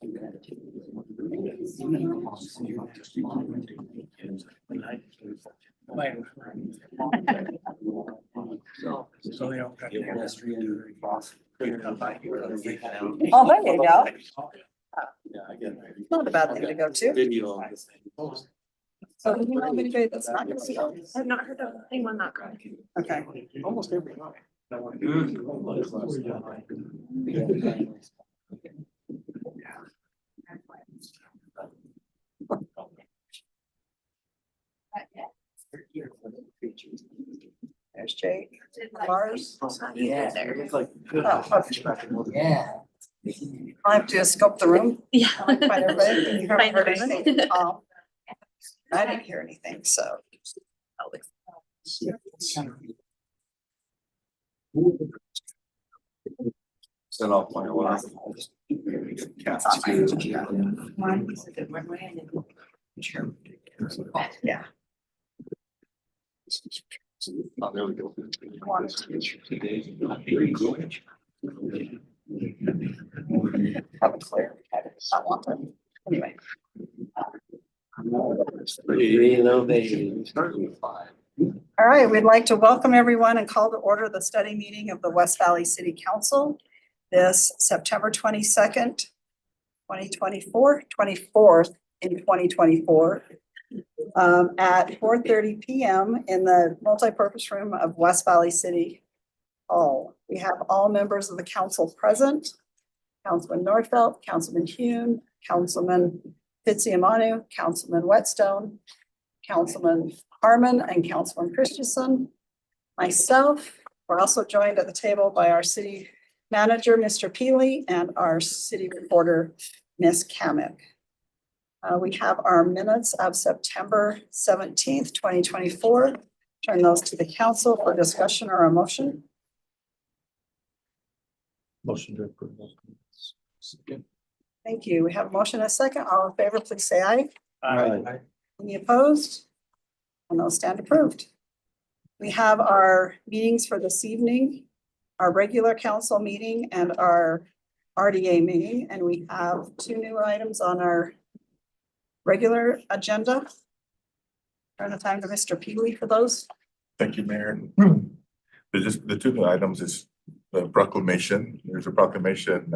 Oh, there you go. Not a bad thing to go to. So do you know of anybody that's not gonna see it? I've not heard of anyone not going. Okay. Almost every night. There's Jake. Mars. Yeah. Yeah. I have to scope the room. Yeah. Find everybody. You haven't heard Find everyone. anything. I didn't hear anything, so. Set off my alarm. Yeah. Oh, there we go. Probably clear. I did not want to. Anyway. All right, we'd like to welcome everyone and call to order the study meeting of the West Valley City Council this September 22nd, 2024, 24th in 2024 at 4:30 p.m. in the multipurpose room of West Valley City Hall. We have all members of the council present: Councilman Nordfeld, Councilman Hune, Councilman Fitzsimmonu, Councilman Whetstone, Councilman Harmon, and Councilman Christensen. Myself, we're also joined at the table by our city manager, Mr. Peely, and our city reporter, Ms. Kamick. We have our minutes of September 17th, 2024. Turn those to the council for discussion or a motion. Motion to approve. Thank you. We have a motion and a second. All in favor, please say aye. Aye. Any opposed? And those stand approved. We have our meetings for this evening, our regular council meeting and our RDA meeting, and we have two new items on our regular agenda. Turn the time to Mr. Peely for those. Thank you, Mayor. There's just the two new items is the proclamation. There's a proclamation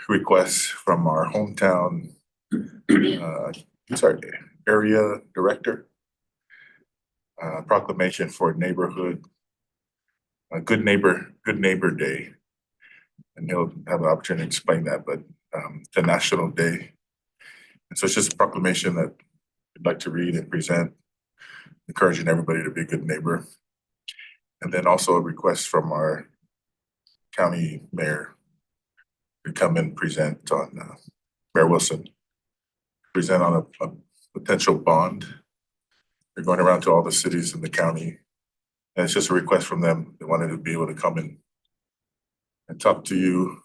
request from our hometown area director. Proclamation for neighborhood Good Neighbor Day. And he'll have an opportunity to explain that, but it's a national day. And so it's just a proclamation that I'd like to read and present, encouraging everybody to be a good neighbor. And then also a request from our county mayor to come and present on, Mayor Wilson, present on a potential bond. They're going around to all the cities in the county. And it's just a request from them. They wanted to be able to come in and talk to you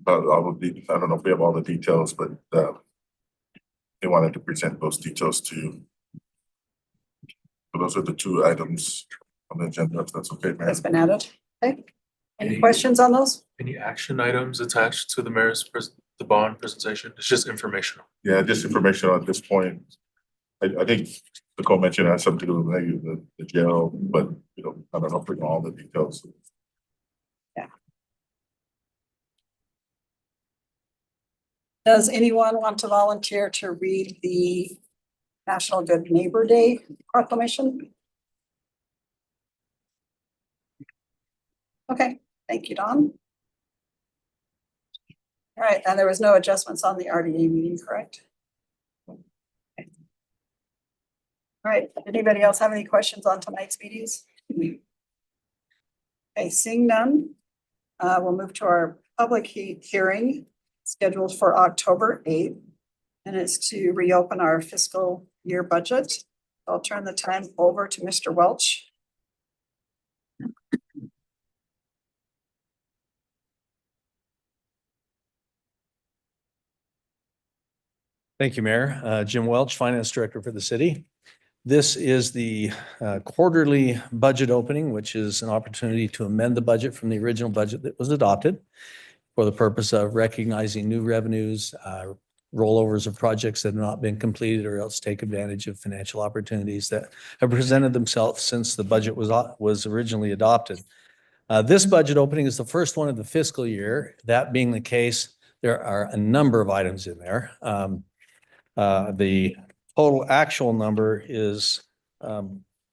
about all of the, I don't know if we have all the details, but they wanted to present those details to you. So those are the two items on the agenda, if that's okay, Mayor. That's been added. Okay. Any questions on those? Any action items attached to the mayor's the bond presentation? It's just informational. Yeah, just information at this point. I think Nicole mentioned it has something to do with maybe the jail, but you know, I don't know if we know all the details. Does anyone want to volunteer to read the National Good Neighbor Day proclamation? Okay, thank you, Don. All right, and there was no adjustments on the RDA meeting, correct? Okay. All right, anybody else have any questions on tonight's meetings? Okay, seeing none, we'll move to our public hearing scheduled for October 8th, and it's to reopen our fiscal year budget. I'll turn the time over to Mr. Welch. Thank you, Mayor. Jim Welch, Finance Director for the city. This is the quarterly budget opening, which is an opportunity to amend the budget from the original budget that was adopted. for the purpose of recognizing new revenues, rollovers of projects that have not been completed, or else take advantage of financial opportunities that have presented themselves since the budget was originally adopted. This budget opening is the first one of the fiscal year. That being the case, there are a number of items in there. The total actual number is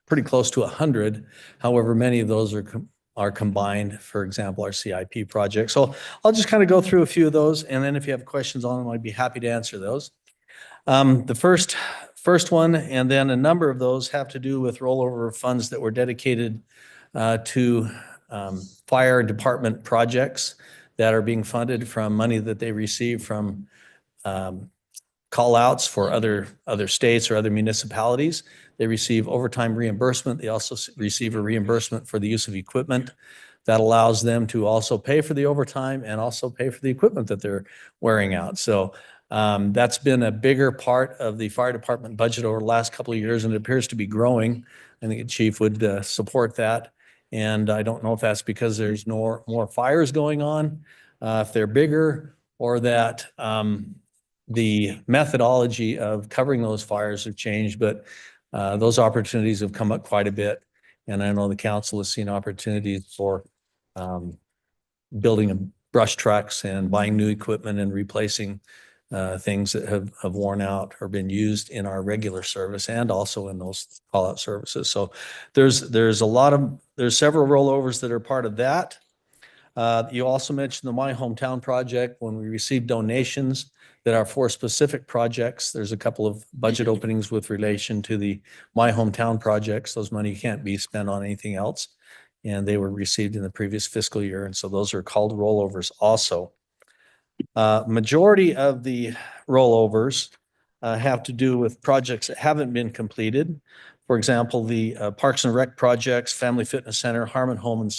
pretty close to 100. However, many of those are combined, for example, our CIP project. So I'll just kind of go through a few of those, and then if you have questions on them, I'd be happy to answer those. The first one, and then a number of those have to do with rollover funds that were dedicated to fire department projects that are being funded from money that they receive from call outs for other states or other municipalities. They receive overtime reimbursement. They also receive a reimbursement for the use of equipment that allows them to also pay for the overtime and also pay for the equipment that they're wearing out. So that's been a bigger part of the fire department budget over the last couple of years, and it appears to be growing. I think the chief would support that. And I don't know if that's because there's more fires going on, if they're bigger, or that the methodology of covering those fires have changed, but those opportunities have come up quite a bit. And I know the council has seen opportunities for building brush trucks and buying new equipment and replacing things that have worn out or been used in our regular service and also in those call out services. So there's several rollovers that are part of that. You also mentioned the My Hometown project. When we received donations that are for specific projects, there's a couple of budget openings with relation to the My Hometown projects. Those money can't be spent on anything else. And they were received in the previous fiscal year. And so those are called rollovers also. Majority of the rollovers have to do with projects that haven't been completed. For example, the Parks and Rec projects, Family Fitness Center, Harmon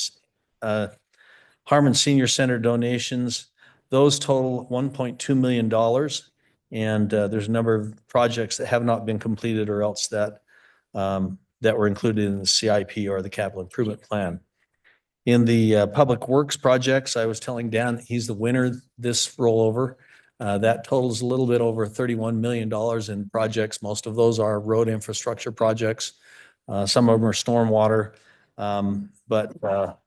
Senior Center donations, those total $1.2 million. And there's a number of projects that have not been completed or else that were included in the CIP or the capital improvement plan. In the public works projects, I was telling Dan, he's the winner this rollover. That totals a little bit over $31 million in projects. Most of those are road infrastructure projects. Some of them are stormwater. But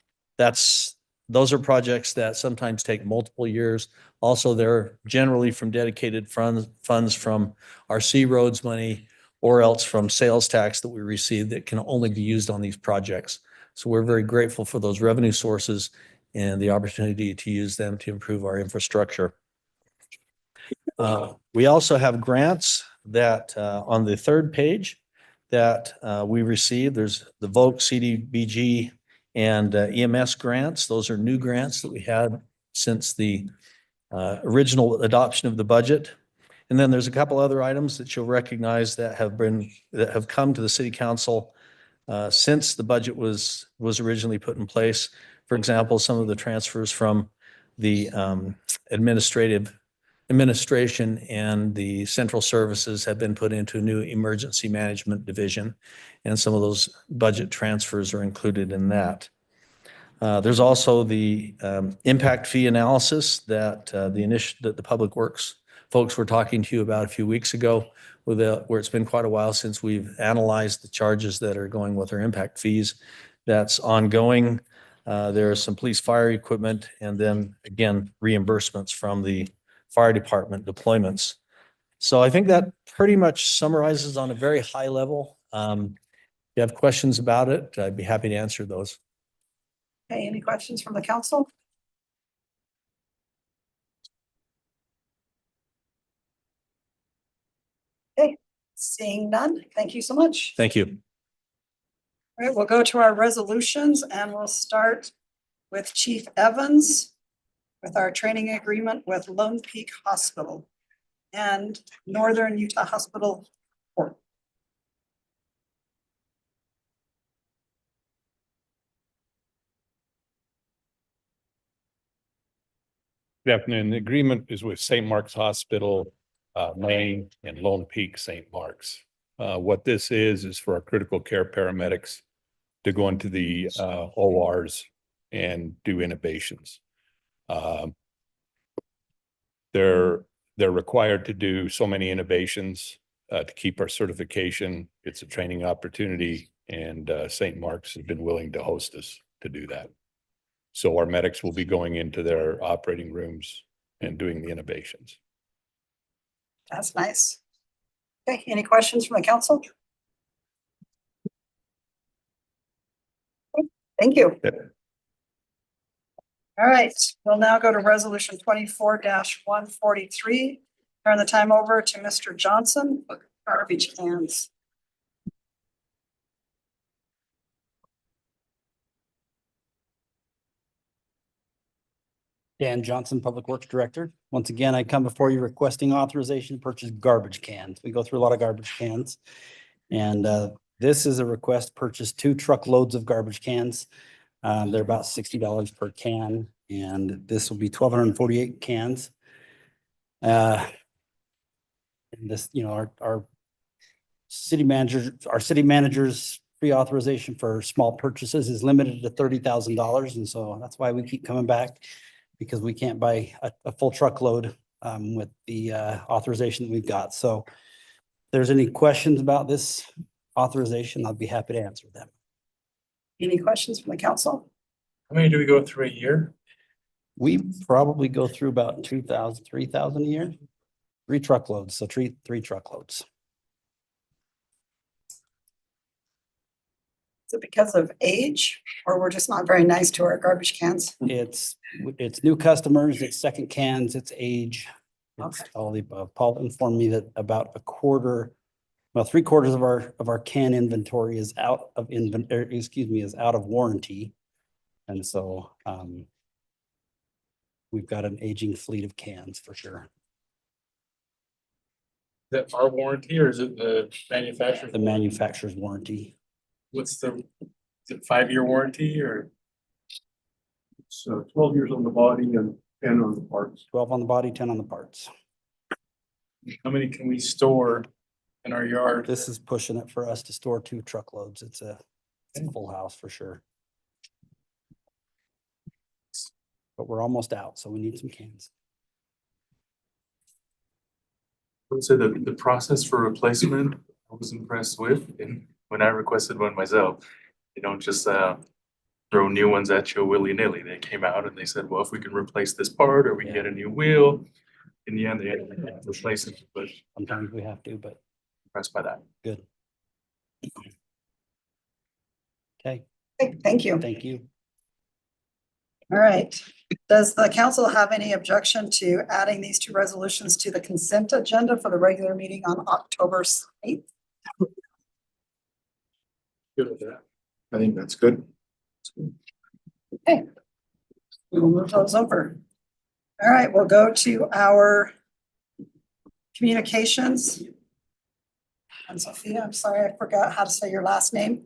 those are projects that sometimes take multiple years. Also, they're generally from dedicated funds from our C roads money or else from sales tax that we receive that can only be used on these projects. So we're very grateful for those revenue sources and the opportunity to use them to improve our infrastructure. We also have grants that on the third page that we received. There's the VOC, CDBG, and EMS grants. Those are new grants that we had since the original adoption of the budget. And then there's a couple other items that you'll recognize that have come to the city council since the budget was originally put in place. For example, some of the transfers from the administration and the central services have been put into a new emergency management division. And some of those budget transfers are included in that. There's also the impact fee analysis that the public works folks were talking to you about a few weeks ago, where it's been quite a while since we've analyzed the charges that are going with our impact fees. That's ongoing. There are some police fire equipment and then again, reimbursements from the fire department deployments. So I think that pretty much summarizes on a very high level. If you have questions about it, I'd be happy to answer those. Okay, any questions from the council? Okay, seeing none, thank you so much. Thank you. All right, we'll go to our resolutions and we'll start with Chief Evans with our training agreement with Lone Peak Hospital and Northern Utah Hospital. Good afternoon. The agreement is with St. Mark's Hospital, Maine, and Lone Peak St. Mark's. What this is for our critical care paramedics to go into the ORs and do intubations. They're required to do so many innovations to keep our certification. It's a training opportunity, and St. Mark's has been willing to host us to do that. So our medics will be going into their operating rooms and doing the innovations. That's nice. Okay, any questions from the council? Thank you. Yeah. All right, we'll now go to resolution 24-143. Turn the time over to Mr. Johnson, garbage cans. Dan Johnson, Public Works Director. Once again, I come before you requesting authorization to purchase garbage cans. We go through a lot of garbage cans. And this is a request to purchase 2 truckloads of garbage cans. They're about $60 per can, and this will be 1,248 cans. And this, you know, our city manager's pre-authorization for small purchases is limited to $30,000. And so that's why we keep coming back, because we can't buy a full truckload with the authorization that we've got. So if there's any questions about this authorization, I'll be happy to answer them. Any questions from the council? How many do we go through a year? We probably go through about 2,000, 3,000 a year. 3 truckloads, so three truckloads. Is it because of age, or we're just not very nice to our garbage cans? It's new customers, it's second cans, it's age. It's Okay. all the above. Paul informed me that about 3/4 of our can inventory is out of is out of warranty. And so we've got an aging fleet of cans for sure. Is that our warranty or is it the manufacturer's? The manufacturer's warranty. What's the, is it 5-year warranty or? So 12 years on the body and 10 on the parts. 12 on the body, 10 on the parts. How many can we store in our yard? This is pushing it for us to store 2 truckloads. It's a full house for sure. But we're almost out, so we need some cans. I would say the process for replacement, I was impressed with, and when I requested one myself, they don't just throw new ones at you willy-nilly. They came out and they said, well, if we can replace this part or we can get a new wheel. In the end, they had to replace it, but Sometimes we have to, but impressed by that. good. Okay, Okay, thank you. thank you. All right. Does the council have any objection to adding these 2 resolutions to the consent agenda for the regular meeting on October 8th? Good with that. I think that's good. Okay. We will move those over. All right, we'll go to our communications. And Sophia, I'm sorry, I forgot how to say your last name.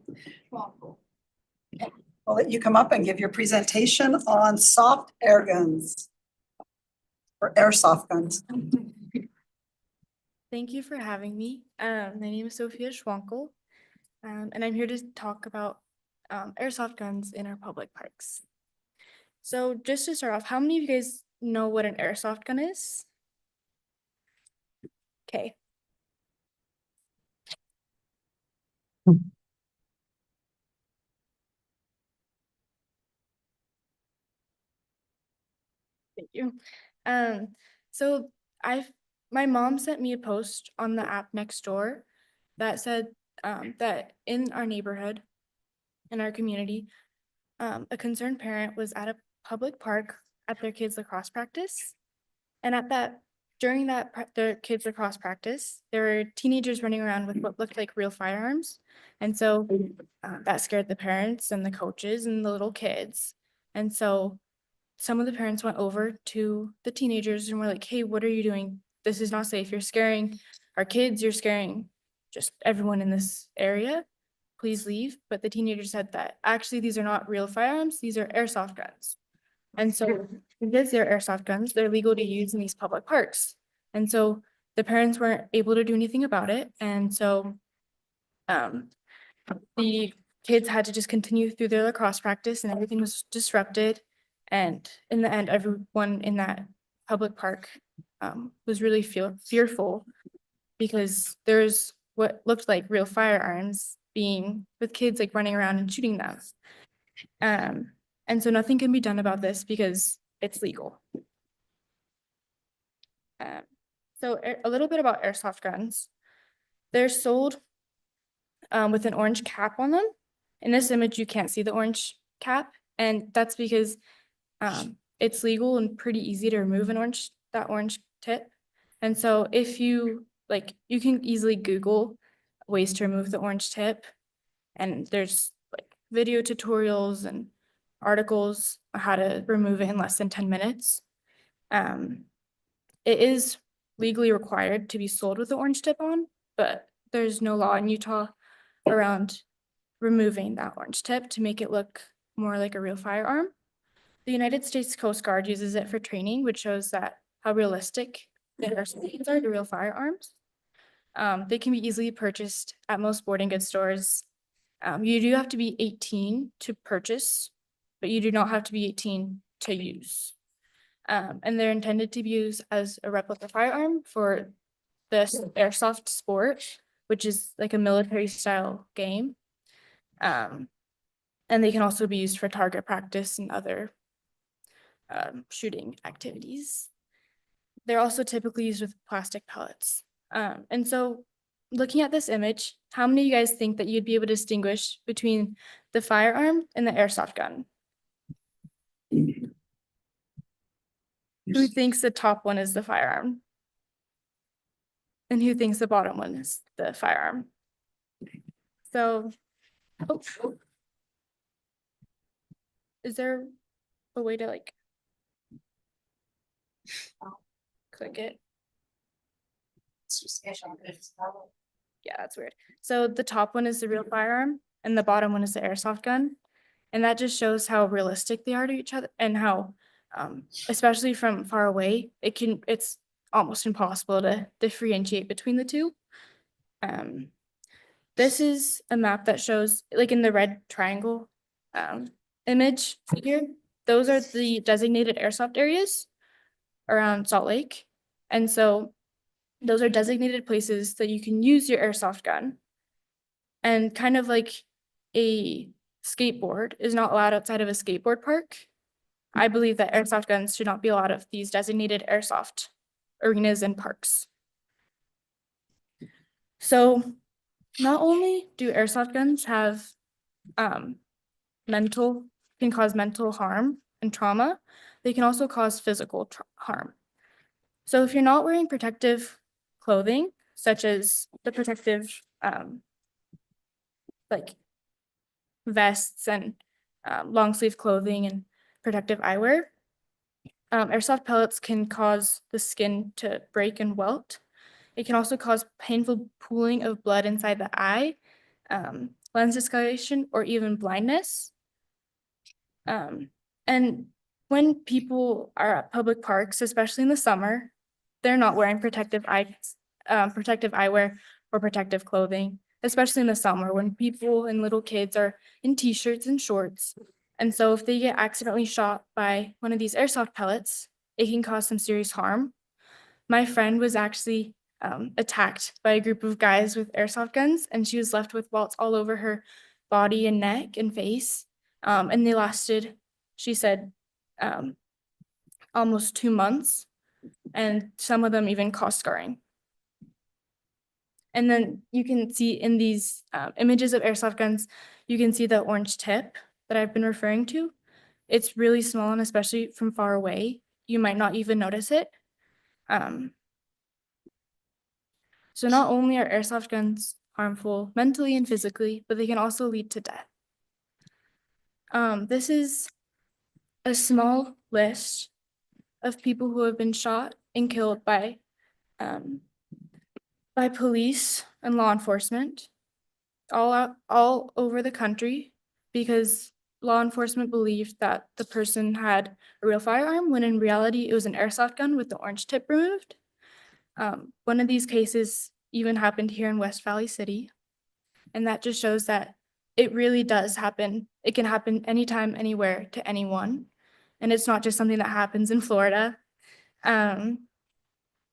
Okay, I'll let you come up and give your presentation on soft air guns. Or airsoft guns. Thank you for having me. My name is Sophia Schwankel, and I'm here to talk about airsoft guns in our public parks. So just to start off, how many of you guys know what an airsoft gun is? Okay. Thank you. So my mom sent me a post on the app Nextdoor that said that in our neighborhood, in our community, a concerned parent was at a public park at their kids' lacrosse practice. And during their kids' lacrosse practice, there were teenagers running around with what looked like real firearms. And so that scared the parents and the coaches and the little kids. And so some of the parents went over to the teenagers and were like, hey, what are you doing? This is not safe. You're scaring our kids. You're scaring just everyone in this area. Please leave. But the teenagers said that actually these are not real firearms. These are airsoft guns. And so because they're airsoft guns, they're legal to use in these public parks. And so the parents weren't able to do anything about it. And so the kids had to just continue through their lacrosse practice and everything was disrupted. And in the end, everyone in that public park was really fearful because there's what looked like real firearms being with kids like running around and shooting them. And so nothing can be done about this because it's legal. So a little bit about airsoft guns. They're sold with an orange cap on them. In this image, you can't see the orange cap, and that's because it's legal and pretty easy to remove that orange tip. And so if you you can easily Google ways to remove the orange tip, and there's like video tutorials and articles on how to remove it in less than 10 minutes. It is legally required to be sold with the orange tip on, but there's no law in Utah around removing that orange tip to make it look more like a real firearm. The United States Coast Guard uses it for training, which shows that how realistic the airsoft are to real firearms. They can be easily purchased at most sporting goods stores. You do have to be 18 to purchase, but you do not have to be 18 to use. And they're intended to be used as a replica firearm for this airsoft sport, which is like a military style game. And they can also be used for target practice and other shooting activities. They're also typically used with plastic pellets. And so looking at this image, how many of you guys think that you'd be able to distinguish between the firearm and the airsoft gun? Who thinks the top one is the firearm? And who thinks the bottom one is the firearm? So, is there a way to like click it? Yeah, that's weird. So the top one is the real firearm and the bottom one is the airsoft gun. And that just shows how realistic they are to each other and how, especially from far away, it's almost impossible to differentiate between the two. This is a map that shows, like in the red triangle image here, those are the designated airsoft areas around Salt Lake. And so those are designated places that you can use your airsoft gun. And kind of like a skateboard is not allowed outside of a skateboard park, I believe that airsoft guns should not be allowed of these designated airsoft arenas and parks. So not only do airsoft guns have can cause mental harm and trauma, they can also cause physical harm. So if you're not wearing protective clothing, such as the protective like vests and long sleeve clothing and protective eyewear, airsoft pellets can cause the skin to break and welt. It can also cause painful pooling of blood inside the eye, lens discoloration, or even blindness. And when people are at public parks, especially in the summer, they're not wearing protective eyewear or protective clothing, especially in the summer when people and little kids are in t-shirts and shorts. And so if they get accidentally shot by one of these airsoft pellets, it can cause some serious harm. My friend was actually attacked by a group of guys with airsoft guns, and she was left with welts all over her body and neck and face. And they lasted, she said, almost 2 months, and some of them even caused scarring. And then you can see in these images of airsoft guns, you can see the orange tip that I've been referring to. It's really small, and especially from far away, you might not even notice it. So not only are airsoft guns harmful mentally and physically, but they can also lead to death. This is a small list of people who have been shot and killed by police and law enforcement all over the country, because law enforcement believed that the person had a real firearm when in reality it was an airsoft gun with the orange tip removed. One of these cases even happened here in West Valley City, and that just shows that it really does happen. It can happen anytime, anywhere, to anyone, and it's not just something that happens in Florida.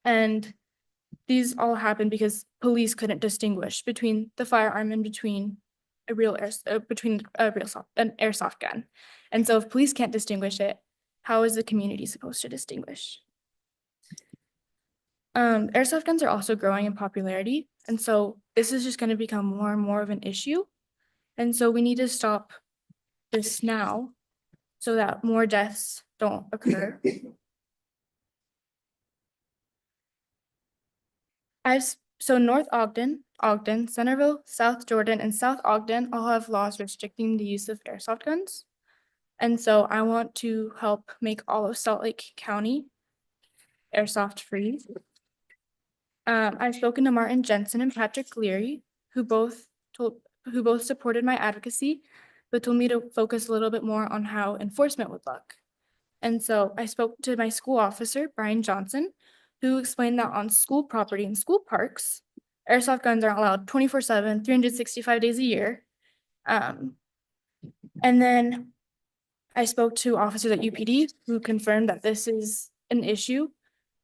And these all happened because police couldn't distinguish between the firearm and between an airsoft gun. And so if police can't distinguish it, how is the community supposed to distinguish? Airsoft guns are also growing in popularity, and so this is just going to become more and more of an issue. And so we need to stop this now so that more deaths don't occur. So North Ogden, Centerville, South Jordan, and South Ogden all have laws restricting the use of airsoft guns. And so I want to help make all of Salt Lake County airsoft free. I've spoken to Martin Jensen and Patrick Leary, who both supported my advocacy, but told me to focus a little bit more on how enforcement would look. And so I spoke to my school officer, Brian Johnson, who explained that on school property and school parks, airsoft guns aren't allowed 24/7, 365 days a year. And then I spoke to officers at UPD who confirmed that this is an issue.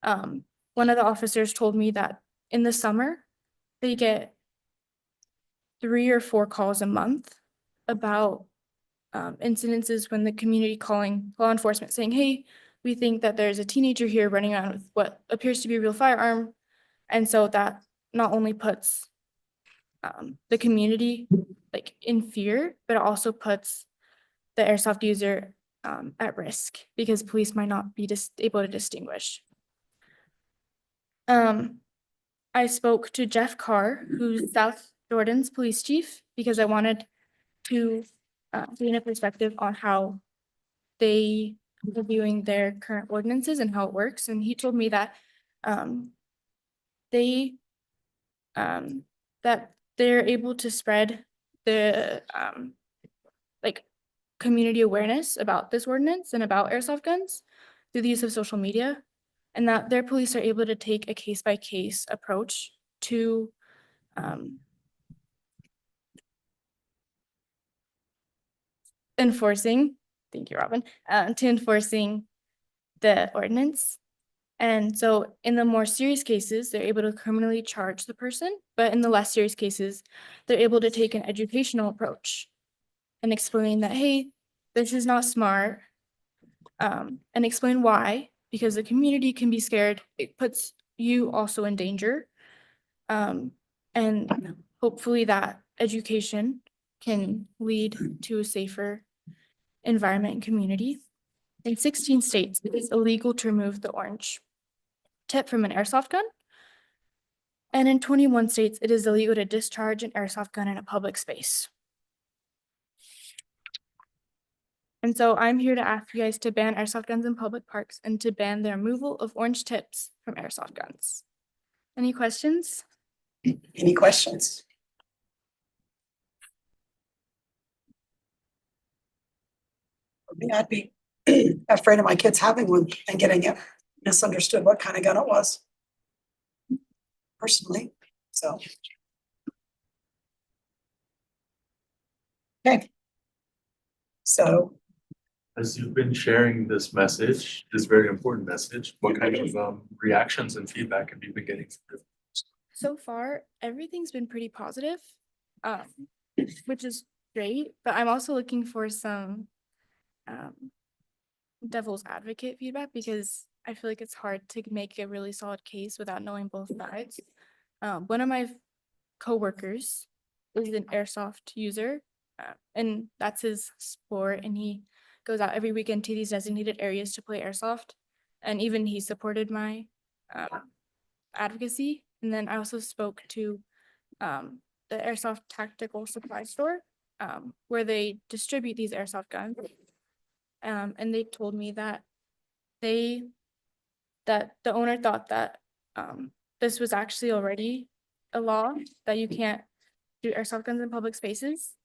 One of the officers told me that in the summer, they get 3 or 4 calls a month about incidences when the community calling law enforcement saying, hey, we think that there's a teenager here running around with what appears to be a real firearm. And so that not only puts the community like in fear, but it also puts the airsoft user at risk because police might not be able to distinguish. I spoke to Jeff Carr, who's South Jordan's police chief, because I wanted to gain a perspective on how they are viewing their current ordinances and how it works. And he told me that they're able to spread the like community awareness about this ordinance and about airsoft guns through the use of social media, and that their police are able to take a case-by-case approach to enforcing, thank you, Robin, to enforcing the ordinance. And so in the more serious cases, they're able to criminally charge the person, but in the less serious cases, they're able to take an educational approach and explain that, hey, this is not smart, and explain why, because the community can be scared. It puts you also in danger. And hopefully that education can lead to a safer environment and community. In 16 states, it is illegal to remove the orange tip from an airsoft gun. And in 21 states, it is illegal to discharge an airsoft gun in a public space. And so I'm here to ask you guys to ban airsoft guns in public parks and to ban the removal of orange tips from airsoft guns. Any questions? Any questions? I'd be afraid of my kids having one and getting it misunderstood what kind of gun it was. Personally, so. Okay. So. As you've been sharing this message, this very important message, what kind of reactions and feedback have you been getting from your? So far, everything's been pretty positive, which is great, but I'm also looking for some devil's advocate feedback because I feel like it's hard to make a really solid case without knowing both sides. One of my coworkers is an airsoft user, and that's his sport, and he goes out every weekend to these designated areas to play airsoft, and even he supported my advocacy. And then I also spoke to the Airsoft Tactical Supply Store, where they distribute these airsoft guns. And they told me that the owner thought that this was actually already a law that you can't do airsoft guns in public spaces.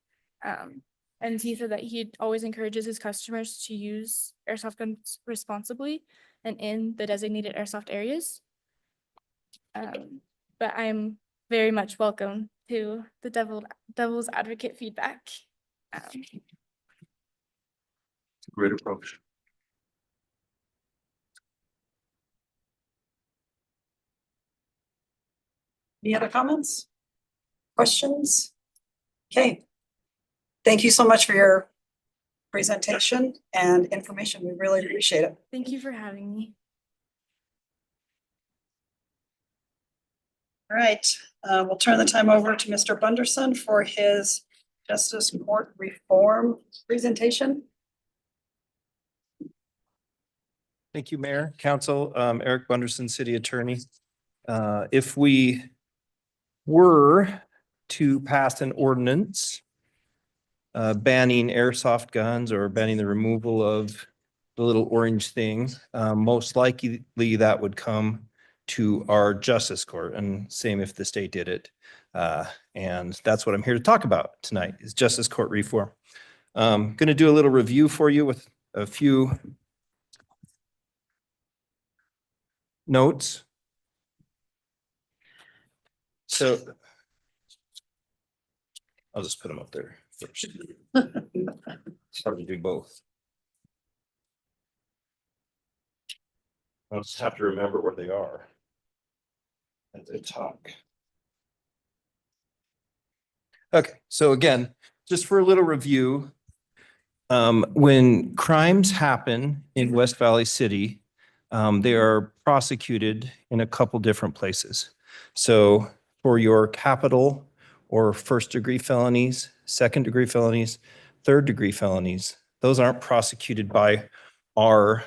And he said that he always encourages his customers to use airsoft guns responsibly and in the designated airsoft areas. But I'm very much welcome to the devil's advocate feedback. It's a great approach. Any other comments? Questions? Okay. Thank you so much for your presentation and information. We really appreciate it. Thank you for having me. All right, we'll turn the time over to Mr. Bunderson for his Justice Court Reform presentation. Thank you, Mayor, Council, Eric Bunderson, City Attorney. If we were to pass an ordinance banning airsoft guns or banning the removal of the little orange thing, most likely that would come to our Justice Court, and same if the state did it. And that's what I'm here to talk about tonight, is Justice Court reform. Going to do a little review for you with a few notes. So I'll just put them up there first. It's hard to do both. I'll just have to remember where they are as I talk. Okay, so again, just for a little review, when crimes happen in West Valley City, they are prosecuted in a couple different places. So for your capital or first-degree felonies, second-degree felonies, third-degree felonies, those aren't prosecuted by our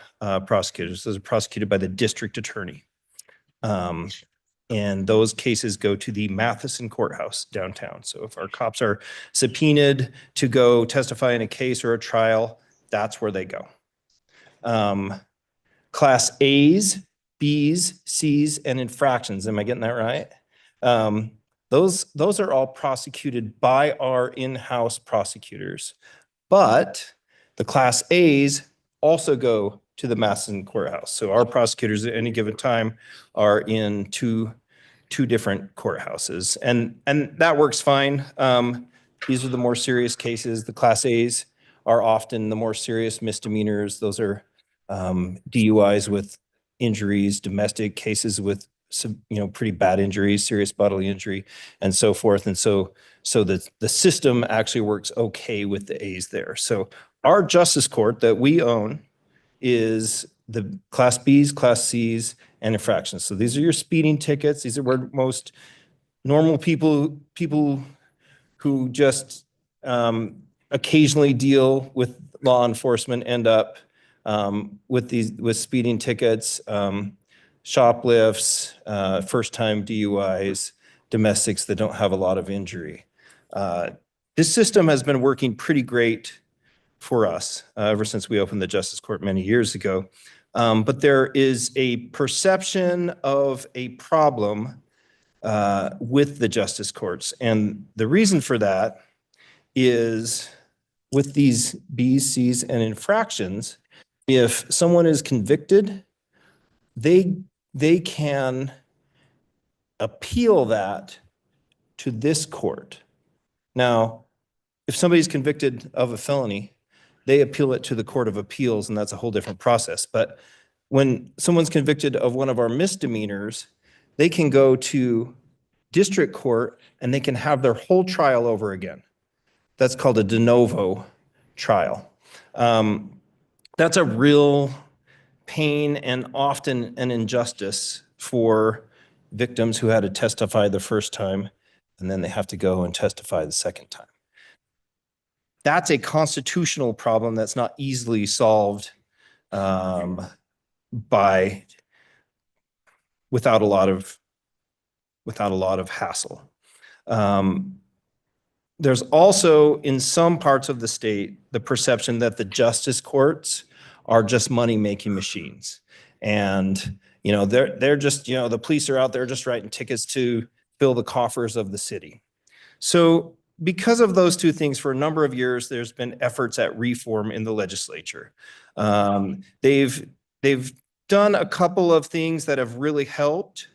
prosecutors. Those are prosecuted by the district attorney. And those cases go to the Matheson Courthouse downtown. So if our cops are subpoenaed to go testify in a case or a trial, that's where they go. Class A's, B's, C's, and infractions. Am I getting that right? Those are all prosecuted by our in-house prosecutors. But the Class A's also go to the Matheson Courthouse. So our prosecutors at any given time are in two different courthouses. And that works fine. These are the more serious cases. The Class A's are often the more serious misdemeanors. Those are DUIs with injuries, domestic cases with some, pretty bad injuries, serious bodily injury, and so forth. And so the system actually works okay with the A's there. So our justice court that we own is the Class B's, Class C's, and infractions. So these are your speeding tickets. These are where most normal people who just occasionally deal with law enforcement end up with speeding tickets, shoplifts, first-time DUIs, domestics that don't have a lot of injury. This system has been working pretty great for us ever since we opened the Justice Court many years ago. But there is a perception of a problem with the Justice Courts. And the reason for that is with these B's, C's, and infractions, if someone is convicted, they can appeal that to this court. Now, if somebody's convicted of a felony, they appeal it to the Court of Appeals, and that's a whole different process. But when someone's convicted of one of our misdemeanors, they can go to district court and they can have their whole trial over again. That's called a de novo trial. That's a real pain and often an injustice for victims who had to testify the first time, and then they have to go and testify the second time. That's a constitutional problem that's not easily solved without a lot of hassle. There's also in some parts of the state the perception that the justice courts are just money-making machines, and they're just the police are out there just writing tickets to fill the coffers of the city. So because of those two things, for a number of years, there's been efforts at reform in the legislature. They've done a couple of things that have really helped,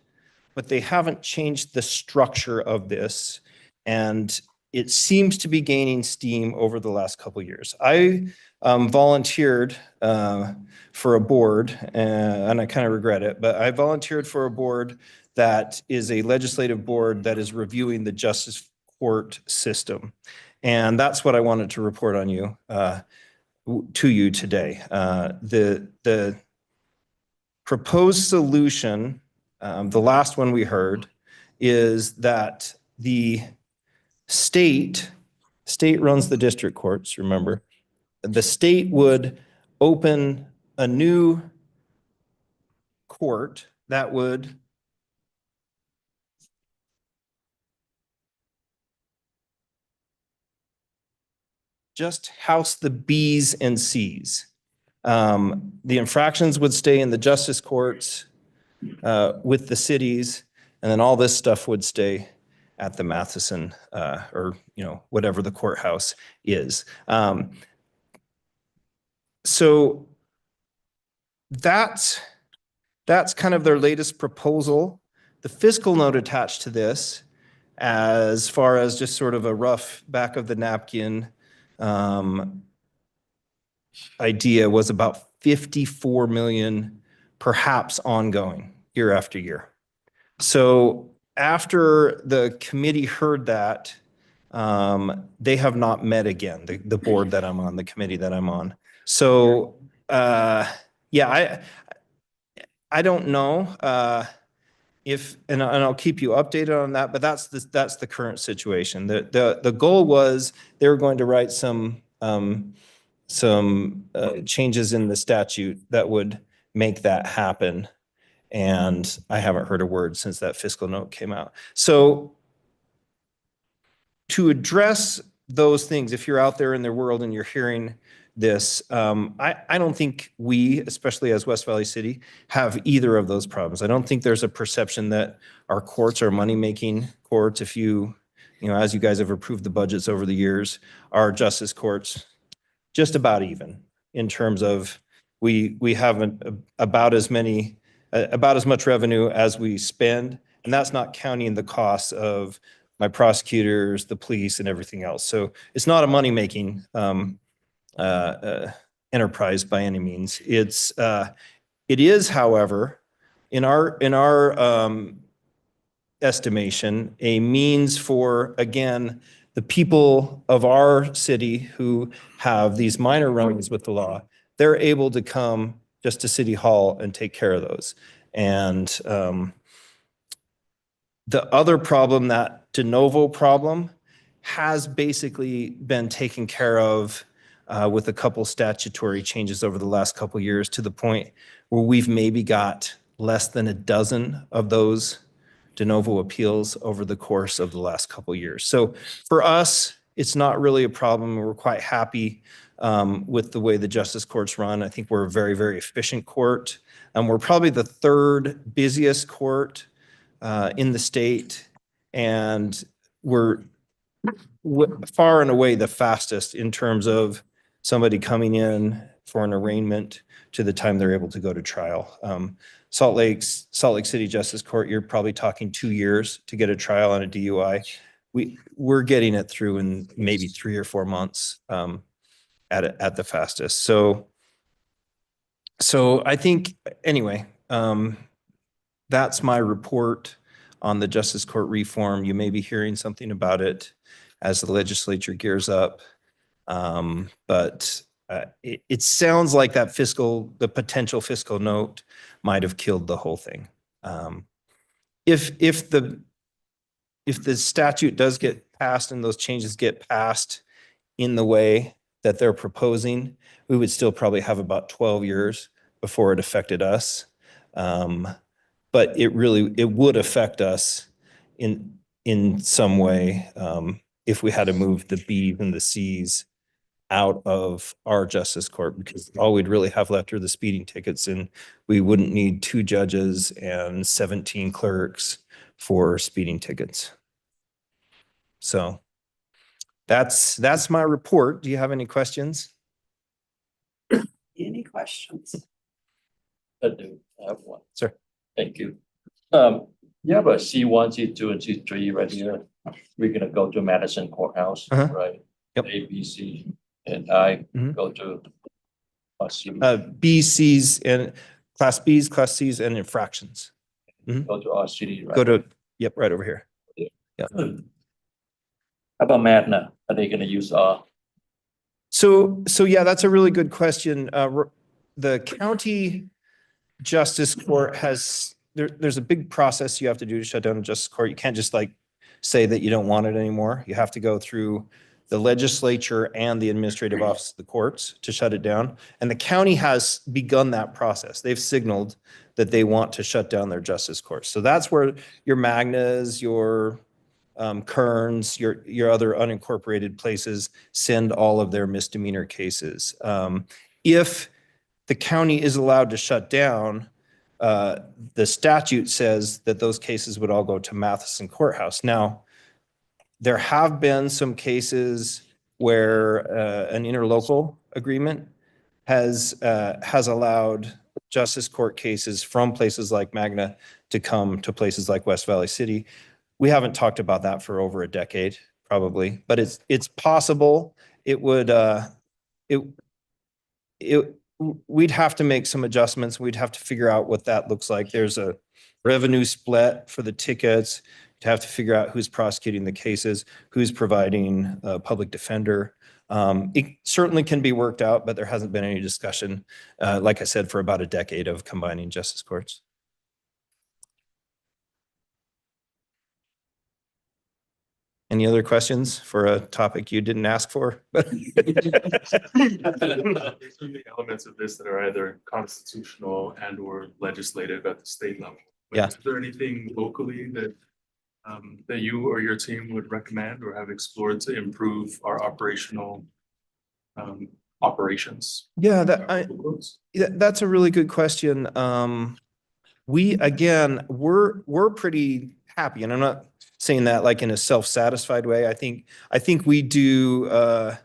but they haven't changed the structure of this. And it seems to be gaining steam over the last couple of years. I volunteered for a board, and I kind of regret it, but I volunteered for a board that is a legislative board that is reviewing the justice court system. And that's what I wanted to report on you, to you today. The proposed solution, the last one we heard, is that the state runs the district courts, remember. The state would open a new court that would just house the Bs and Cs. The infractions would stay in the justice courts with the cities, and then all this stuff would stay at the Matheson or whatever the courthouse is. So that's kind of their latest proposal. The fiscal note attached to this, as far as just sort of a rough back of the napkin idea, was about 54 million, perhaps ongoing year after year. So after the committee heard that, they have not met again, the board that I'm on, the committee that I'm on. So yeah, I don't know and I'll keep you updated on that, but that's the current situation. The goal was they were going to write some changes in the statute that would make that happen. And I haven't heard a word since that fiscal note came out. So to address those things, if you're out there in the world and you're hearing this, I don't think we, especially as West Valley City, have either of those problems. I don't think there's a perception that our courts are money-making courts. If as you guys have approved the budgets over the years, our justice courts just about even in terms of we have about as much revenue as we spend, and that's not counting the costs of my prosecutors, the police, and everything else. So it's not a money-making enterprise by any means. It is, however, in our estimation, a means for, again, the people of our city who have these minor run-ins with the law. They're able to come just to City Hall and take care of those. And the other problem, that de novo problem, has basically been taken care of with a couple statutory changes over the last couple of years, to the point where we've maybe got less than a dozen of those de novo appeals over the course of the last couple of years. So for us, it's not really a problem. We're quite happy with the way the justice courts run. I think we're a very, very efficient court. We're probably the third busiest court in the state, and we're far and away the fastest in terms of somebody coming in for an arraignment to the time they're able to go to trial. Salt Lake City Justice Court, you're probably talking 2 years to get a trial on a DUI. We're getting it through in maybe 3 or 4 months at the fastest. So I think, anyway, that's my report on the Justice Court reform. You may be hearing something about it as the legislature gears up. But it sounds like the potential fiscal note might have killed the whole thing. If the statute does get passed and those changes get passed in the way that they're proposing, we would still probably have about 12 years before it affected us. But it would affect us in some way if we had to move the B's and the C's out of our justice court, because all we'd really have left are the speeding tickets, and we wouldn't need 2 judges and 17 clerks for speeding tickets. So that's my report. Do you have any questions? Any questions? I do have one. Sir. Thank you. You have a C1, C2, and C3 right here. We're gonna go to Madison Courthouse, right? Yep. A, B, C, and I Mhm. go to C. B, C's, and Class B's, Class C's, and infractions. Mhm. go to our city, right? Go to, yep, right over here. How about Magna? Are they gonna use So yeah, that's a really good question. The county justice court has, there's a big process you have to do to shut down a justice court. You can't just like say that you don't want it anymore. You have to go through the legislature and the administrative office of the courts to shut it down. And the county has begun that process. They've signaled that they want to shut down their justice courts. So that's where your Magnas, your Kearns, your other unincorporated places send all of their misdemeanor cases. If the county is allowed to shut down, the statute says that those cases would all go to Matheson Courthouse. Now, there have been some cases where an interlocal agreement has allowed justice court cases from places like Magna to come to places like West Valley City. We haven't talked about that for over a decade, probably, but it's possible. It would we'd have to make some adjustments. We'd have to figure out what that looks like. There's a revenue split for the tickets. To have to figure out who's prosecuting the cases, who's providing a public defender. It certainly can be worked out, but there hasn't been any discussion, like I said, for about a decade of combining justice courts. Any other questions for a topic you didn't ask for? There's certainly elements of this that are either constitutional and or legislative at the state level. But Yeah. Is there anything locally that that you or your team would recommend or have explored to improve our operational operations? Yeah, Roads? that's a really good question. We're pretty happy, and I'm not saying that like in a self-satisfied way. I think we do a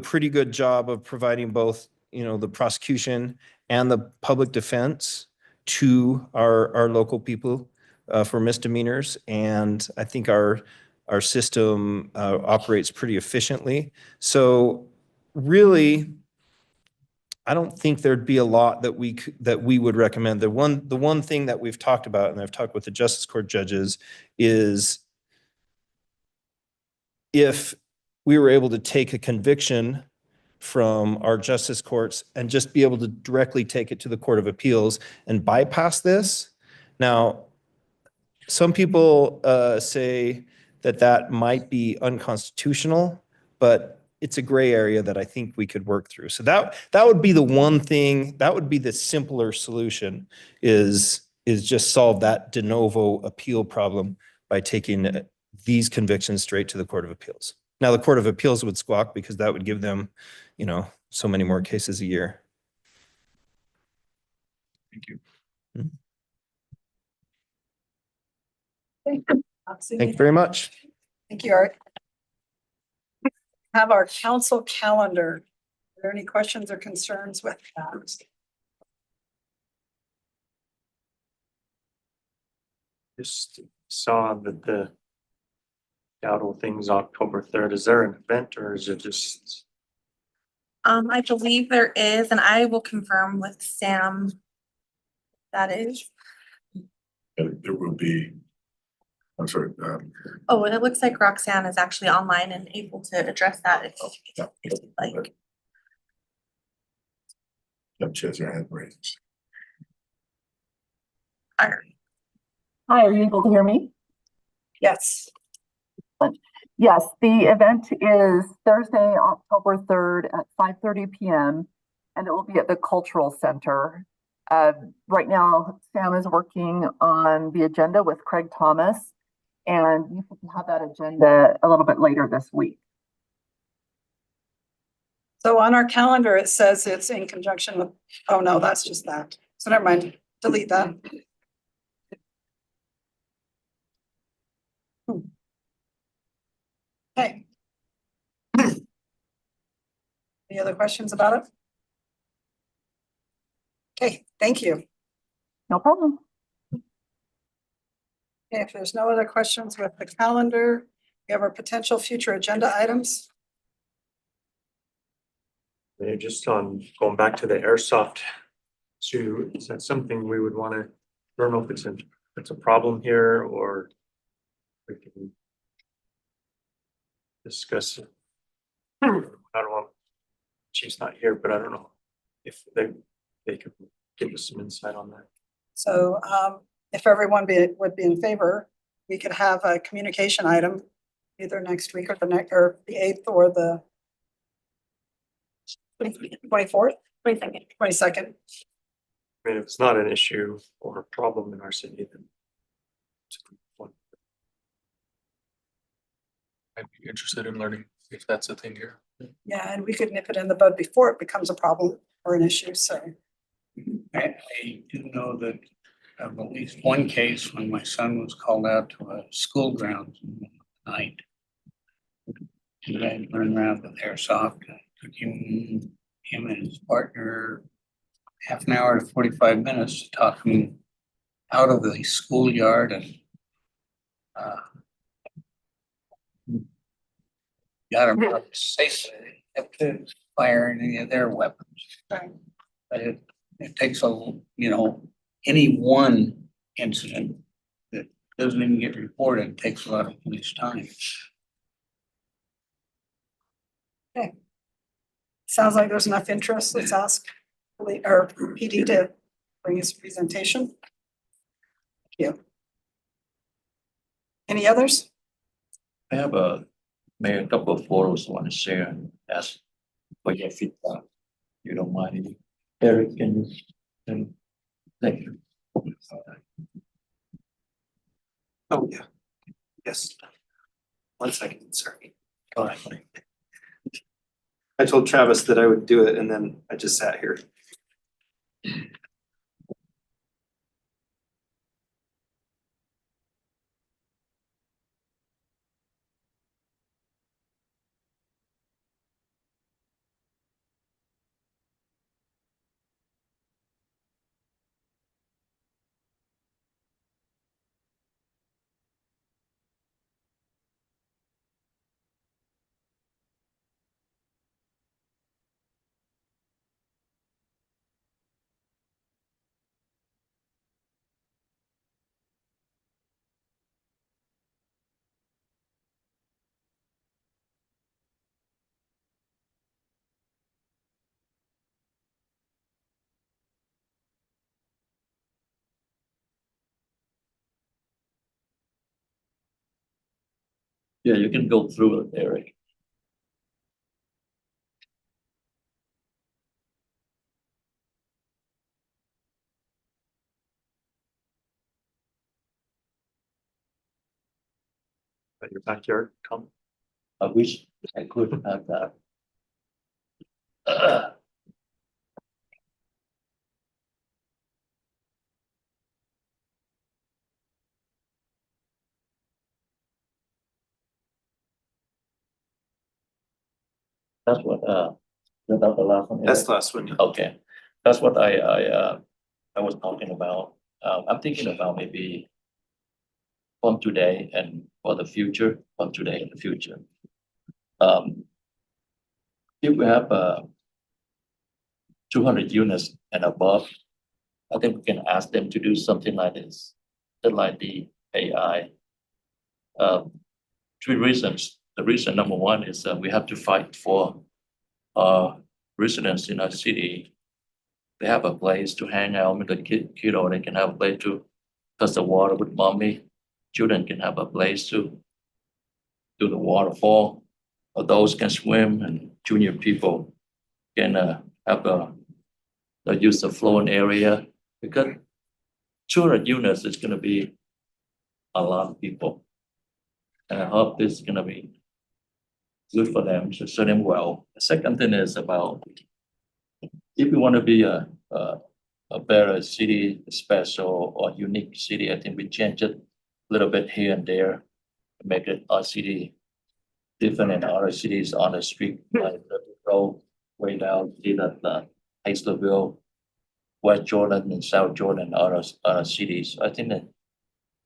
pretty good job of providing both, the prosecution and the public defense to our local people for misdemeanors. And I think our system operates pretty efficiently. So really, I don't think there'd be a lot that we would recommend. The one thing that we've talked about, and I've talked with the justice court judges, is if we were able to take a conviction from our justice courts and just be able to directly take it to the Court of Appeals and bypass this. Now, some people say that might be unconstitutional, but it's a gray area that I think we could work through. So that would be the one thing, that would be the simpler solution, is just solve that de novo appeal problem by taking these convictions straight to the Court of Appeals. Now, the Court of Appeals would squawk because that would give them, so many more cases a year. Thank you. Thank Thank you very much. you, Art. Have our council calendar. Are there any questions or concerns with that? Just saw that the Dowdle thing's October 3rd. Is there an event or is it just? I believe there is, and I will confirm with Sam. That is, And there will be, I'm sorry, oh, and it looks like Roxanne is actually online and able to address that if yeah, you'd like. she has her hand raised. Alright. Hi, are you able to hear me? Yes. Yes, the event is Thursday, October 3rd at 5:30 p.m. and it will be at the Cultural Center. Right now, Sam is working on the agenda with Craig Thomas, and you can have that agenda a little bit later this week. So on our calendar, it says it's in conjunction with, oh no, that's just that. So never mind, delete that. Okay. Any other questions about it? Okay, thank you. No problem. Okay, if there's no other questions with the calendar, we have our potential future agenda items. Just on going back to the airsoft, is that something we would want to don't know if it's a problem here or we can discuss it. I don't know. Chief's not here, but I don't know if they could give us some insight on that. So if everyone would be in favor, we could have a communication item either next week or or the 8th or the 24th, 22nd. I mean, if it's not an issue or a problem in our city, then it's a good one. I'd be interested in learning if that's a thing here. Yeah, and we could nip it in the bud before it becomes a problem or an issue, so. I do know that of at least one case when my son was called out to a school grounds in the night. He had run around with airsoft. It took him and his partner half an hour to 45 minutes to talk him out of the schoolyard and got him out safely, kept to fire any of their weapons. But it takes any one incident that doesn't even get reported, takes a lot of police time. Sounds like there's enough interest. Let's ask our PD to bring his presentation. Thank you. Any others? I have maybe a couple of photos I want to share and ask for your feedback. You don't mind. Eric, can you? Thank you. Oh, yeah. Yes. 1 second, sorry. All right. I told Travis that I would do it and then I just sat here. Yeah, you can go through it, Eric. At your backyard, Tom. I wish I could have that. That's what, that's the last one. That's the last one. Okay, that's what I was talking about. I'm thinking about maybe from today and for the future, from today in the future. If we have 200 units and above, I think we can ask them to do something like this, like the AI. Three reasons. The reason number one is we have to fight for residents in our city. They have a place to hang out with the kiddo. They can have a place to touch the water with mommy. Children can have a place to do the waterfall. Adults can swim, and junior people can have use the flowing area. Because 200 units is going to be a lot of people, and I hope this is going to be good for them to serve them well. The second thing is about if we want to be a better city, special or unique city, I think we change it a little bit here and there to make it our city different than other cities on the street, like the road way down, see that Hazelville, West Jordan and South Jordan, other cities. I think that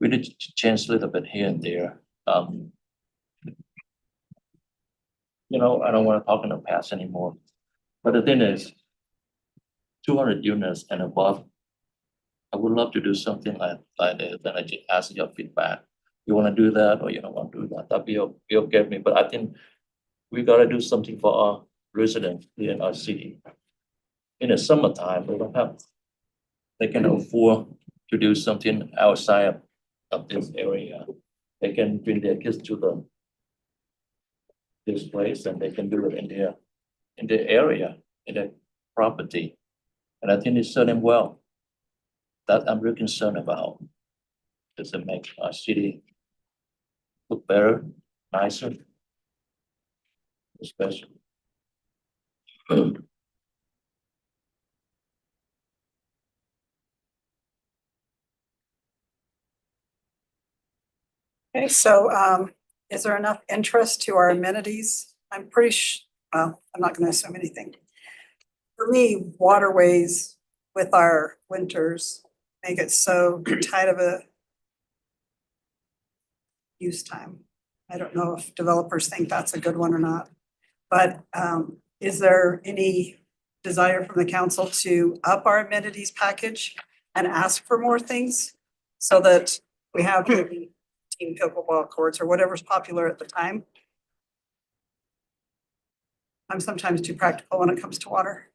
we need to change a little bit here and there. I don't want to talk in the past anymore. But the thing is, 200 units and above, I would love to do something like this, and I just ask your feedback. You wanna do that or you don't want to do that, that'd be okay with me, but I think we gotta do something for our residents here in our city. In the summertime, they can afford to do something outside of this area. They can bring their kids to this place and they can do it in their area, in their property. And I think it serve them well. That I'm really concerned about. Does it make our city look better, nicer? Especially. Okay, so is there enough interest to our amenities? I'm pretty well, I'm not gonna assume anything. For me, waterways with our winters make it so tight of a use time. I don't know if developers think that's a good one or not. But is there any desire from the council to up our amenities package and ask for more things? So that we have maybe team pickleball courts or whatever's popular at the time? I'm sometimes too practical when it comes to water.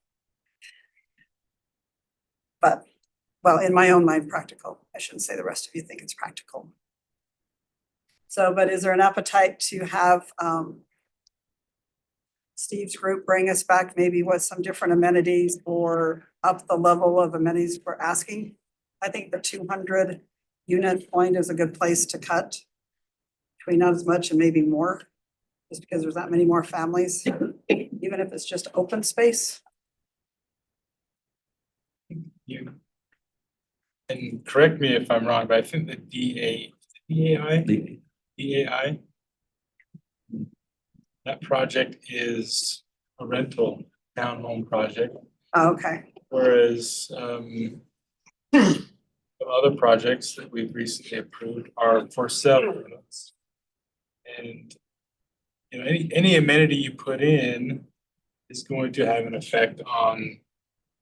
But, well, in my own mind, practical. I shouldn't say the rest of you think it's practical. So, but is there an appetite to have Steve's group bring us back maybe with some different amenities or up the level of amenities we're asking? I think the 200 unit point is a good place to cut between not as much and maybe more, just because there's that many more families, even if it's just open space. You, and correct me if I'm wrong, but I think the DAI, that project is a rental townhome project. Oh, okay. Whereas other projects that we've recently approved are for sale units. And you know, any amenity you put in is going to have an effect on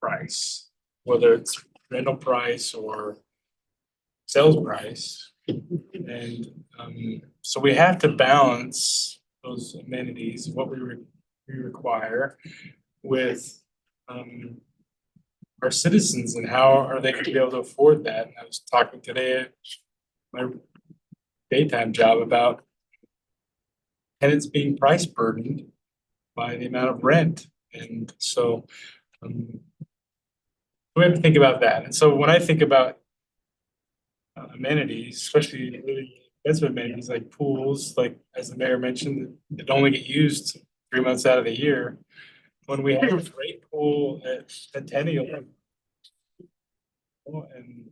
price, whether it's rental price or sales price. And so we have to balance those amenities, what we require, with our citizens and how are they going to be able to afford that. And I was talking today at my daytime job about tenants being price burdened by the amount of rent. And so we have to think about that. And so when I think about amenities, especially really expensive amenities like pools, like as the mayor mentioned, that only get used 3 months out of the year. When we have a great pool at Centennial, and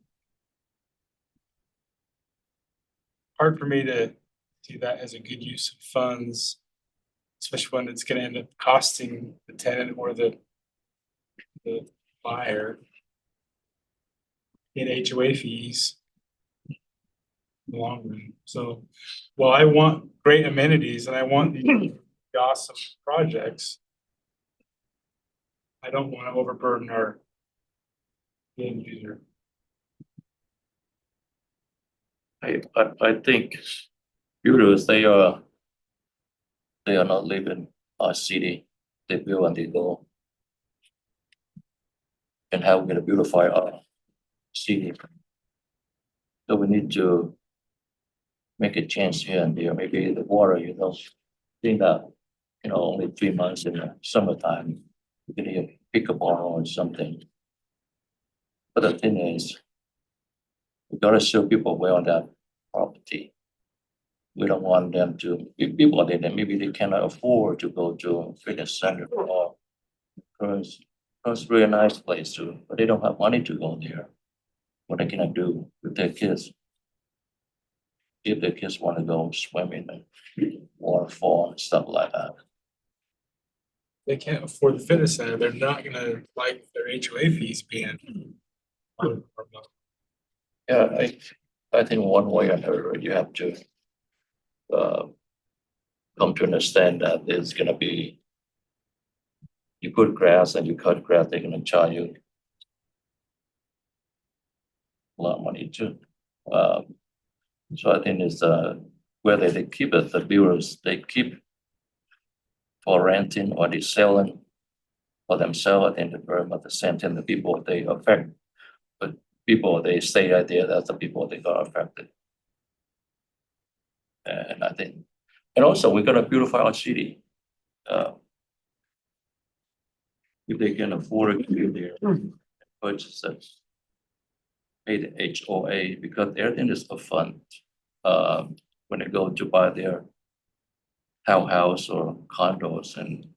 hard for me to see that as a good use of funds, especially when it's going to end up costing the tenant or the buyer in HOA fees in the long run. So while I want great amenities and I want these awesome projects, I don't want to overburden our end user. I think builders, they are not living our city. They build and they go. And how we're gonna beautify our city. So we need to make a change here and there. Maybe the water, think that, only 3 months in the summertime, we can pickleball or something. But the thing is, we gotta show people well on that property. We don't want them to, people that maybe they cannot afford to go to a fitness center or it's really nice place too, but they don't have money to go there. What they can do with their kids? If their kids want to go swimming and waterfall and stuff like that. They can't afford the fitness center. They're not gonna like their HOA fees being. Yeah, I think one way or another, you have to come to understand that it's gonna be, you put grass and you cut grass, they're gonna charge you a lot of money too. So I think it's, whether they keep it, the builders, they keep for renting or they selling for themselves, I think they're very much the same thing, the people they affect. But people, they stay right there, that's the people they got affected. And I think, and also we gotta beautify our city. If they can afford to be there, purchase it. Pay the HOA, because everything is upfront. When they go to buy their townhouse or condos and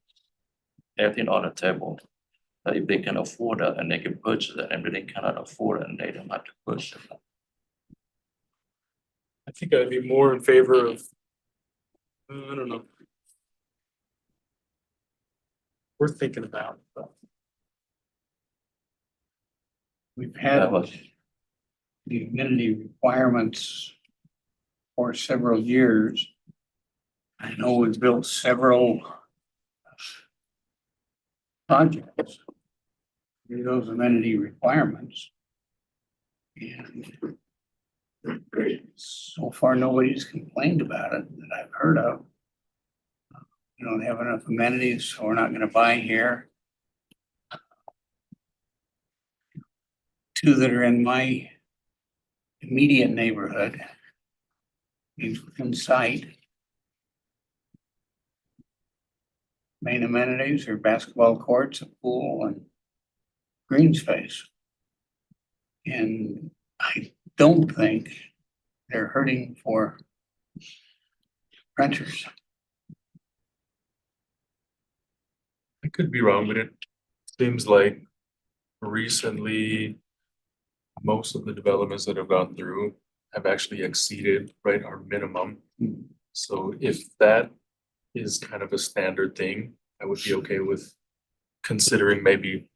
everything on the table. But if they can afford it and they can purchase it, and if they cannot afford it, and they don't have to purchase it. I think I'd be more in favor of, I don't know. We're thinking about, but We've That had was, the amenity requirements for several years. I know we've built several projects. Meet those amenity requirements. And so far, nobody's complained about it that I've heard of. We don't have enough amenities, so we're not gonna buy here. Two that are in my immediate neighborhood. Means within sight. Main amenities are basketball courts, a pool, and green space. And I don't think they're hurting for renters. I could be wrong, but it seems like recently, most of the developments that have gone through have actually exceeded, right, our minimum. So if that is kind of a standard thing, I would be okay with considering maybe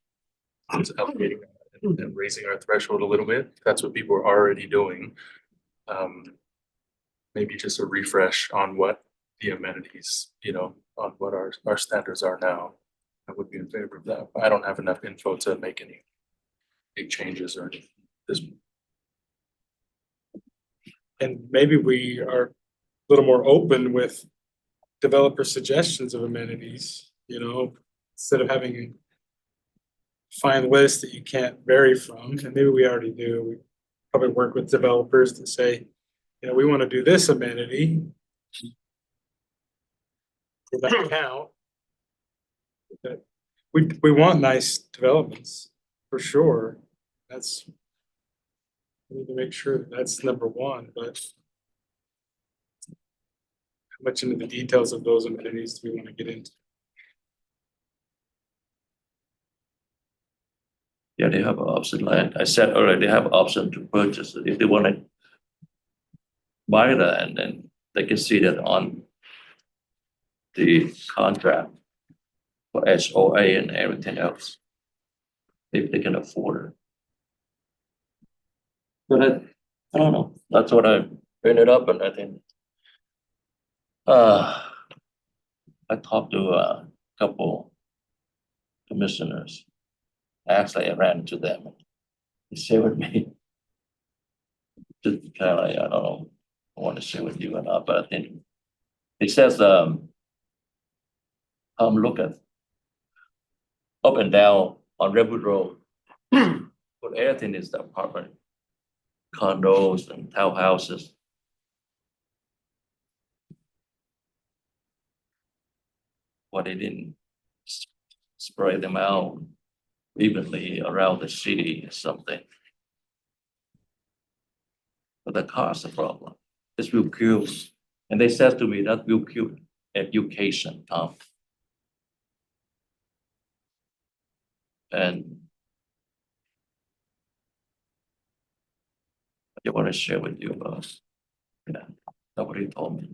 just elevating and raising our threshold a little bit. That's what people are already doing. Maybe just a refresh on what the amenities, on what our standards are now. I would be in favor of that. I don't have enough info to make any big changes or anything. and maybe we are a little more open with developer suggestions of amenities, instead of having a fine list that you can't vary from, and maybe we already do. We probably work with developers to say, we want to do this amenity. For that count. That we want nice developments, for sure. We need to make sure that's number one, but how much into the details of those amenities do we want to get into? yeah, they have an option, like I said earlier, they have an option to purchase it. If they want to buy that, and then they can see that on the contract for HOA and everything else. If they can afford it. But I don't know, that's what I ended up, and I think. I talked to a couple commissioners. Actually, I ran into them. They share with me. Just kind of like, I don't know, I want to share with you or not, but I think it says, look at up and down on Redwood Road. But everything is the apartment, condos and townhouses. But they didn't spread them out evenly around the city or something. But the cost a problem. This will kill, and they said to me that will kill education, Tom. And I want to share with you, yeah, nobody told me.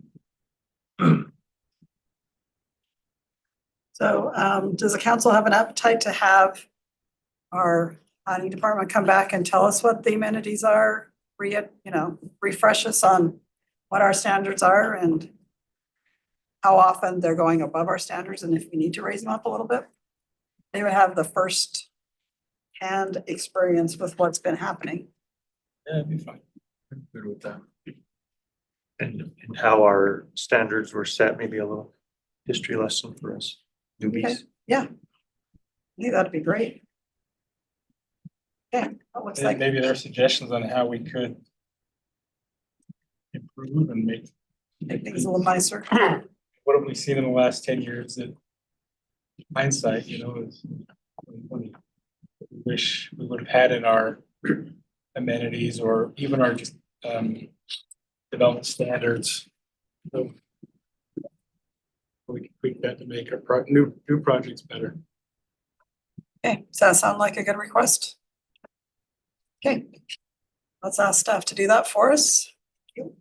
So does the council have an appetite to have our planning department come back and tell us what the amenities are? Refresh us on what our standards are and how often they're going above our standards, and if we need to raise them up a little bit. They would have the first hand experience with what's been happening. Yeah, it'd be fine. I'm good with that. And how our standards were set, maybe a little history lesson for us Okay, newbies. yeah. I think that'd be great. Okay, that looks And like, maybe there are suggestions on how we could improve and make things a little nicer. what have we seen in the last 10 years that hindsight, you know, is 2020. We wish we would have had in our amenities or even our just development standards. So we can tweak that to make our new projects better. Okay, does that sound like a good request? Okay, let's ask staff to do that for us. Thank you.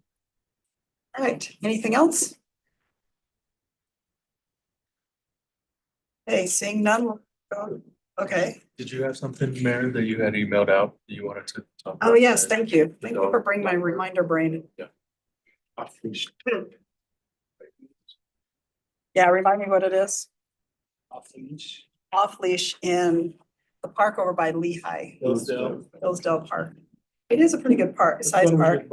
All right, anything else? Hey, seeing none, we'll go. Okay. Did you have something, Mayor, that you had emailed out that you wanted to talk about? Oh, yes, thank you. Thank you for bringing my reminder brain. Yeah, remind me what it is. Off leash in the park over by Lehigh, Hillsdale Park. It is a pretty good park, size park.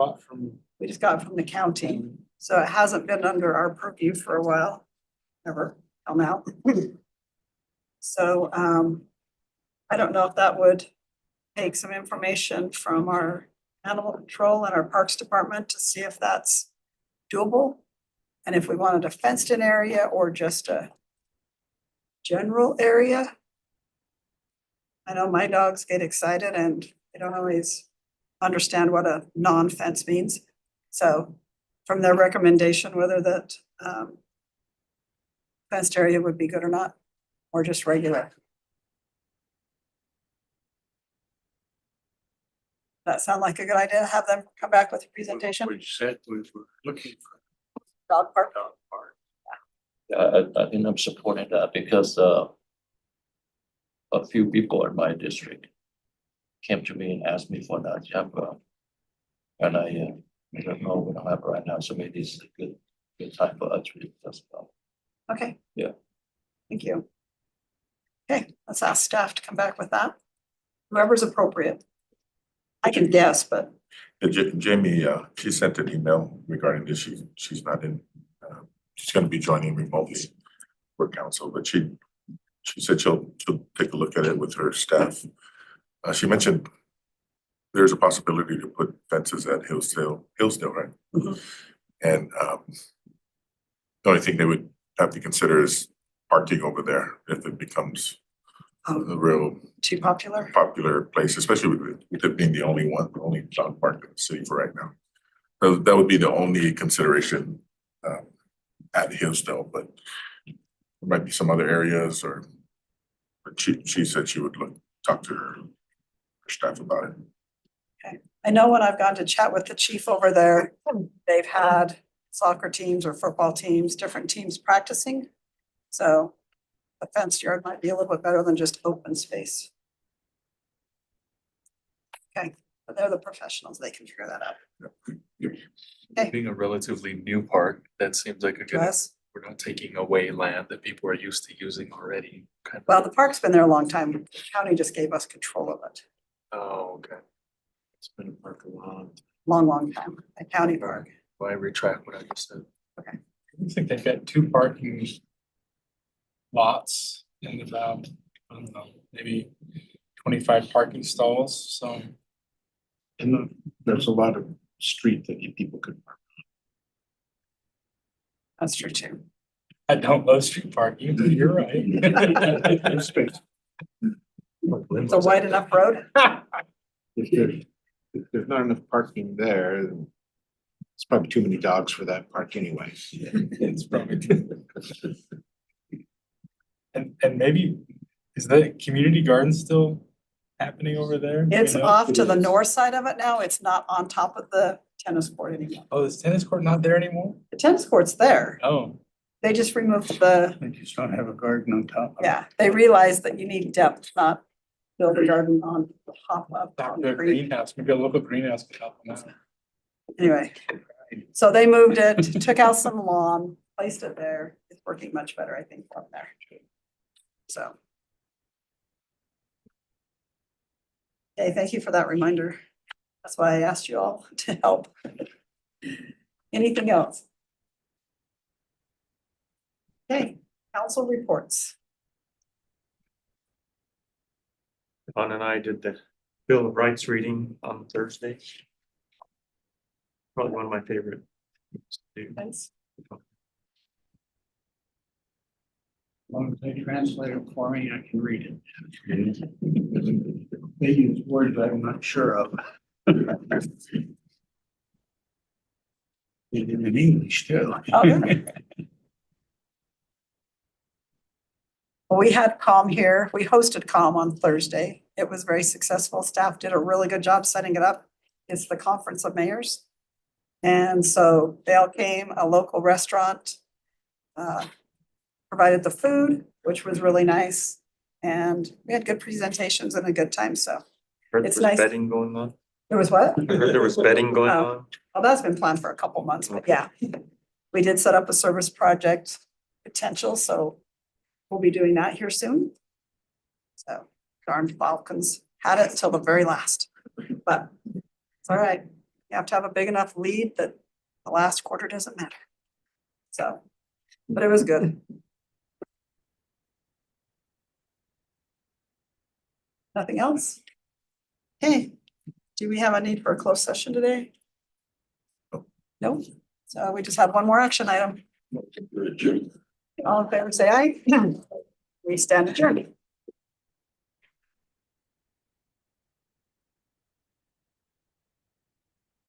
We just got it from the county, so it hasn't been under our purview for a while. Never come out. So, I don't know if that would take some information from our animal control and our parks department to see if that's doable. And if we wanted a fenced in area or just a general area. I know my dogs get excited and they don't always understand what a non-fence means. So from their recommendation, whether that fenced area would be good or not, or just regular. That sound like a good idea? Have them come back with a presentation? We said we were looking for Dog park? dog park. Yeah, I think I'm supporting that because a few people in my district came to me and asked me for that. And I don't know, we don't have it right now, so maybe this is a good time for us to discuss about. Okay. Yeah. Thank you. Okay, let's ask staff to come back with that. Whoever's appropriate. I can guess, but Jamie, she sent an email regarding this. She's not in, she's gonna be joining remotely for council, but she said she'll take a look at it with her staff. She mentioned there's a possibility to put fences at Hillsdale, right? Mhm. And the only thing they would have to consider is parking over there if it becomes a real too popular. popular place, especially with it being the only dog park in the city for right now. So that would be the only consideration at Hillsdale, but there might be some other areas but she said she would talk to her staff about it. Okay, I know when I've gone to chat with the chief over there, they've had soccer teams or football teams, different teams practicing. So a fenced yard might be a little bit better than just open space. Okay, but they're the professionals, they can figure that out. Okay. Being a relatively new park, that seems like a good, Yes. we're not taking away land that people are used to using already. Kind of. Well, the park's been there a long time. The county just gave us control of it. Oh, okay. It's been a park a long. Long time, a county park. Well, I retract what I just said. Okay. I think they've got 2 parking lots and about, I don't know, maybe 25 parking stalls, so. And there's a lot of street that people could park. That's true too. I don't love street parking, but you're right. There's space. It's a wide enough road. If there's not enough parking there, then it's probably too many dogs for that park anyway. It's probably true. And maybe, is the community garden still happening over there? It's You know? off to the north side of it now. It's not on top of the tennis court anymore. Oh, is tennis court not there anymore? The tennis court's there. Oh, They just removed the, They just don't have a garden on top of it. yeah, they realized that you need depth, not build a garden on the top of the concrete. greenhouse, maybe a local greenhouse could help them out. Anyway, so they moved it, took out some lawn, placed it there. It's working much better, I think, from there. So. Okay, thank you for that reminder. That's why I asked you all to help. Anything else? Okay, council reports. Yvonne and I did the Bill of Rights reading on Thursday. Probably one of my favorite. things to do. Thanks. As long as they translate it for me, I can read it. They use words I'm not sure of. They did it in English too. Oh, really? Well, we had CALM here. We hosted CALM on Thursday. It was very successful. Staff did a really good job setting it up. It's the Conference of Mayors. And so they all came, a local restaurant provided the food, which was really nice. And we had good presentations and a good time, so. Heard It's there was nice. betting going on. There was what? I heard there was betting going Oh. on. Well, that's been planned for a couple months, but yeah. We did set up a service project potential, so we'll be doing that here soon. So darn Falcons had it until the very last, but it's all right. You have to have a big enough lead that the last quarter doesn't matter. So, but it was good. Nothing else? Okay, do we have a need for a closed session today? No, so we just have one more action item. All in favor, say aye. We stand adjourned.